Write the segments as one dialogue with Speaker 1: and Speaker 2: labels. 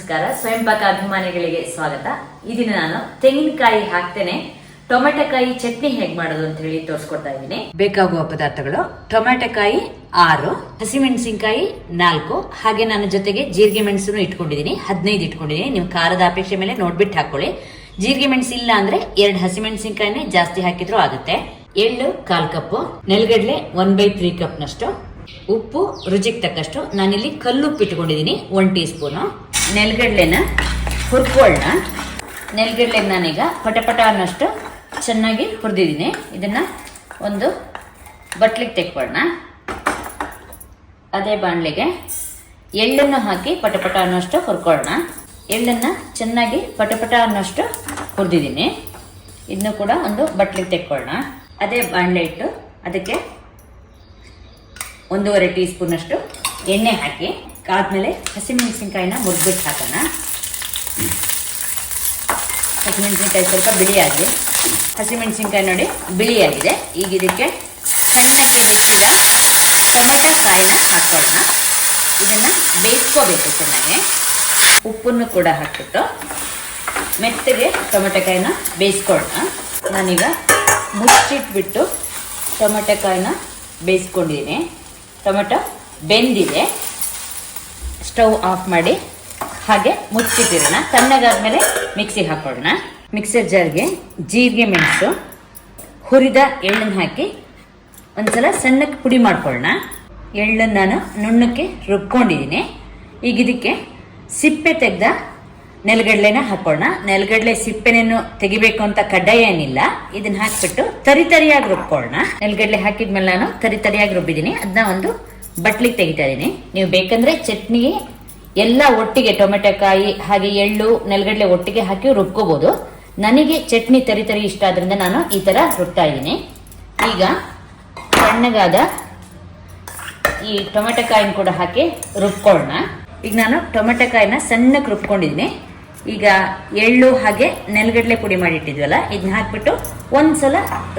Speaker 1: ನಮಸ್ಕಾರ. ಸ್ವಯಂ ಪಾಕ ಅಭಿಮಾನಿಗಳಿಗೆ ಸ್ವಾಗತ. ಈ ದಿನ ನಾನು ತೆಂಗಿನಕಾಯಿ ಹಾಕ್ತೇನೆ ಟೊಮೆಟೊಕಾಯಿ ಚಟ್ನಿ ಹೇಗ್ ಮಾಡೋದು ಅಂತ ಹೇಳಿ ತೋರಿಸ್ಕೊಡ್ತಾ ಇದ್ದೀನಿ. ಬೇಕಾಗುವ ಪದಾರ್ಥಗಳು: ಟೊಮೆಟೊಕಾಯಿ 6, ಹಸಿಮೆಣಸಿನಕಾಯಿ 4, ಹಾಗೆ ನಾನು ಜೊತೆಗೆ ಜೀರಿಗೆ ಮೆಣಸನ್ನು ಇಟ್ಕೊಂಡಿದ್ದೀನಿ, 15 ಇಟ್ಕೊಂಡಿದ್ದೀನಿ. ನೀವು ಖಾರದ ಅಪೇಕ್ಷೆ ಮೇಲೆ ನೋಡ್ಬಿಟ್ಟು ಹಾಕೊಳ್ಳಿ. ಜೀರಿಗೆ ಮೆಣಸು ಇಲ್ಲ ಅಂದ್ರೆ 2 ಹಸಿಮೆಣಸಿನಕಾಯಿನೇ ಜಾಸ್ತಿ ಹಾಕಿದ್ರು ಆಗುತ್ತೆ. ಎಳ್ಳು 1/4 ಕಪ್, ನೆಲಗಡಲೆ 1/3 ಕಪ್ ನಷ್ಟು, ಉಪ್ಪು ರುಚಿಗೆ ತಕ್ಕಷ್ಟು. ನಾನಿಲ್ಲಿ ಕಲ್ಲುಪ್ಪು ಇಟ್ಕೊಂಡಿದ್ದೀನಿ 1 ಟೀ ಸ್ಪೂನು. ನೆಲಗಡಲೆನ ಹುರ್ಕೊಳ್ಳೋಣ. ನೆಲಗಡಲೆ ನಾನೀಗ ಪಟಪಟ ಅನ್ನಷ್ಟು ಚೆನ್ನಾಗಿ ಹುರಿದಿದ್ದೀನಿ. ಇದನ್ನ ಒಂದು ಬಟ್ಲಿಗೆ ತೆಕ್ಕೊಳ್ಳೋಣ. ಅದೇ ಬಾಣಲೆಗೆ ಎಳ್ಳನ್ನು ಹಾಕಿ ಪಟಪಟ ಅನ್ನೋಷ್ಟು ಹುರ್ಕೊಳ್ಳೋಣ. ಎಳ್ಳನ್ನು ಚೆನ್ನಾಗಿ ಪಟಪಟ ಅನ್ನೋಷ್ಟು ಹುರಿದಿದ್ದೀನಿ. ಇದನ್ನು ಕೂಡ ಒಂದು ಬಟ್ಲಿಗೆ ತೆಕ್ಕೊಳ್ಳೋಣ. ಅದೇ ಬಾಣಲೆ ಇಟ್ಟು ಅದಕ್ಕೆ 1.5 ಟೀ ಸ್ಪೂನ್ ಅಷ್ಟು ಎಣ್ಣೆ ಹಾಕಿ ಆದ್ಮೇಲೆ ಹಸಿಮೆಣಸಿನ್ಕಾಯಿನ ಮುರಿದ್ಬಿಟ್ಟು ಹಾಕೋಣ. ಹಸಿಮೆಣಸಿನ್ಕಾಯಿ ಸ್ವಲ್ಪ ಬಿಳಿಯಾಗಲಿ. ಹಸಿಮೆಣಸಿನ್ಕಾಯಿ ನೋಡಿ ಬಿಳಿಯಾಗಿದೆ. ಈಗ ಇದಕ್ಕೆ ಸಣ್ಣಕ್ಕೆ ಹೆಚ್ಚಿದ ಟೊಮೆಟೊ ಕಾಯಿನ ಹಾಕೊಳ್ಳೋಣ. ಇದನ್ನು ಬೇಯಿಸ್ಕೋಬೇಕು ಚೆನ್ನಾಗಿ. ಉಪ್ಪನ್ನು ಕೂಡ ಹಾಕ್ಬಿಟ್ಟು ಮೆತ್ತಗೆ ಟೊಮೆಟೊ ಕಾಯಿನ ಬೇಯಿಸ್ಕೊಳ್ಳೋಣ. ನಾನೀಗ ಮುಚ್ಚಿಟ್ಬಿಟ್ಟು ಟೊಮೆಟೊ ಕಾಯಿನ ಬೇಯಿಸ್ಕೊಂಡಿದ್ದೀನಿ. ಟೊಮೆಟೊ ಬೆಂದಿದೆ. ಸ್ಟವ್ ಆಫ್ ಮಾಡಿ ಹಾಗೆ ಮುಚ್ಚಿಟ್ಟಿರೋಣ. ತಣ್ಣಗಾದ್ಮೇಲೆ ಮಿಕ್ಸಿಗೆ ಹಾಕೊಳ್ಳೋಣ. ಮಿಕ್ಸರ್ ಜಾರ್ಗೆ ಜೀರಿಗೆ ಮೆಣಸು ಹುರಿದ ಎಳ್ಳನ್ನು ಹಾಕಿ ಒಂದ್ಸಲ ಸಣ್ಣಕ್ಕೆ ಪುಡಿ ಮಾಡ್ಕೊಳ್ಳೋಣ. ಎಳ್ಳನ್ನು ನಾನು ನುಣ್ಣಕ್ಕೆ ರುಬ್ಕೊಂಡಿದ್ದೀನಿ. ಈಗ ಇದಕ್ಕೆ ಸಿಪ್ಪೆ ತೆಗೆದ ನೆಲಗಡಲೆನ ಹಾಕೊಳ್ಳೋಣ. ನೆಲಗಡಲೆ ಸಿಪ್ಪೆನೇನು ತೆಗಿಬೇಕು ಅಂತ ಕಡ್ಡಾಯ ಏನಿಲ್ಲ. ಇದನ್ನ ಹಾಕ್ಬಿಟ್ಟು ತರಿಯಾಗಿ ರುಬ್ಕೊಳ್ಳೋಣ. ನೆಲಗಡಲೆ ಹಾಕಿದ್ಮೇಲೆ ನಾನು ತರಿಯಾಗಿ ರುಬ್ಬಿದ್ದೀನಿ. ಅದನ್ನ ಒಂದು ಬಟ್ಲಿಗೆ ತೆಗಿತಾ ಇದ್ದೀನಿ. ನೀವು ಬೇಕಂದ್ರೆ ಚಟ್ನಿಗೆ ಎಲ್ಲ ಒಟ್ಟಿಗೆ ಟೊಮೆಟೊಕಾಯಿ ಹಾಗೆ ಎಳ್ಳು ನೆಲಗಡಲೆ ಒಟ್ಟಿಗೆ ಹಾಕಿ ರುಬ್ಕೋಬಹುದು. ನನಗೆ ಚಟ್ನಿ ತರಿ ಇಷ್ಟ ಆದ್ರಿಂದ ನಾನು ಈ ತರ ರುಬ್ತಾ ಇದ್ದೀನಿ. ಈಗ ಸಣ್ಣಗಾದ ಈ ಟೊಮೆಟೊಕಾಯಿನ ಕೂಡ ಹಾಕಿ ರುಬ್ಕೊಳ್ಳೋಣ. ಈಗ ನಾನು ಟೊಮೆಟೊಕಾಯಿನ ಸಣ್ಣಕ್ಕೆ ರುಬ್ಕೊಂಡಿದ್ದೀನಿ. ಈಗ ಎಳ್ಳು ಹಾಗೆ ನೆಲಗಡಲೆ ಪುಡಿ ಮಾಡಿಟ್ಟಿದ್ವಲ್ಲ ಇದನ್ನ ಹಾಕ್ಬಿಟ್ಟು ಒಂದ್ಸಲ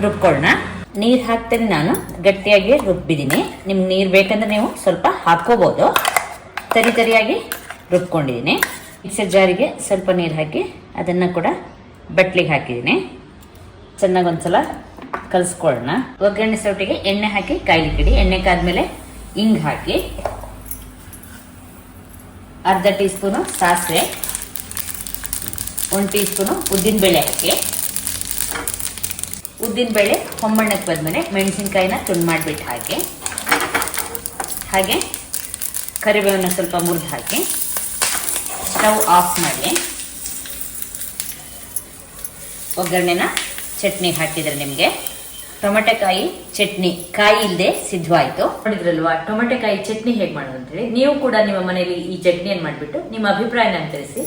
Speaker 1: ರುಬ್ಕೊಳ್ಳೋಣ. ನೀರು ಹಾಕ್ತೇನೆ. ನಾನು ಗಟ್ಟಿಯಾಗಿ ರುಬ್ಬಿದ್ದೀನಿ. ನಿಮ್ಗೆ ನೀರು ಬೇಕಂದ್ರೆ ನೀವು ಸ್ವಲ್ಪ ಹಾಕೋಬಹುದು. ತರಿಯಾಗಿ ರುಬ್ಕೊಂಡಿದ್ದೀನಿ. ಮಿಕ್ಸರ್ ಜಾರಿಗೆ ಸ್ವಲ್ಪ ನೀರು ಹಾಕಿ ಅದನ್ನ ಕೂಡ ಬಟ್ಲಿಗೆ ಹಾಕಿದ್ದೀನಿ. ಚೆನ್ನಾಗಿ ಒಂದ್ಸಲ ಕಲಿಸ್ಕೊಳ್ಳೋಣ. ಒಗ್ಗರಣೆ ಸೌಟಿಗೆ ಎಣ್ಣೆ ಹಾಕಿ ಕಾಯ್ಲಿಕ್ಕಿಡಿ. ಎಣ್ಣೆ ಕಾದ್ಮೇಲೆ ಹಿಂಗ್ ಹಾಕಿ 1/2 ಟೀ ಸ್ಪೂನು ಸಾಸಿವೆ, 1 ಟೀ ಸ್ಪೂನು ಉದ್ದಿನಬೇಳೆ ಹಾಕಿ. ಉದ್ದಿನಬೇಳೆ ಹೊಮ್ಮಣ್ಣಕ್ಕೆ ಬಂದ್ಮೇಲೆ ಮೆಣಸಿನ್ಕಾಯಿನ ತುಂಡು ಮಾಡಿಬಿಟ್ಟು ಹಾಕಿ. ಹಾಗೆ ಕರಿಬೇವನ್ನ ಸ್ವಲ್ಪ ಮುರಿದು ಹಾಕಿ ಸ್ಟವ್ ಆಫ್ ಮಾಡಿ ಒಗ್ಗರಣೆನ ಚಟ್ನಿಗೆ ಹಾಕಿದ್ರೆ ನಿಮಗೆ ಟೊಮೆಟೊಕಾಯಿ ಚಟ್ನಿ ಕಾಯಿ ಇಲ್ಲದೆ ಸಿದ್ಧವಾಯಿತು. ನೋಡಿದ್ರಲ್ವಾ ಟೊಮೆಟೊಕಾಯಿ ಚಟ್ನಿ ಹೇಗೆ ಮಾಡೋದು ಅಂತ ಹೇಳಿ. ನೀವು ಕೂಡ ನಿಮ್ಮ ಮನೆಯಲ್ಲಿ ಈ ಚಟ್ನಿಯನ್ನು ಮಾಡಿಬಿಟ್ಟು ನಿಮ್ಮ ಅಭಿಪ್ರಾಯನ ತಿಳಿಸಿ.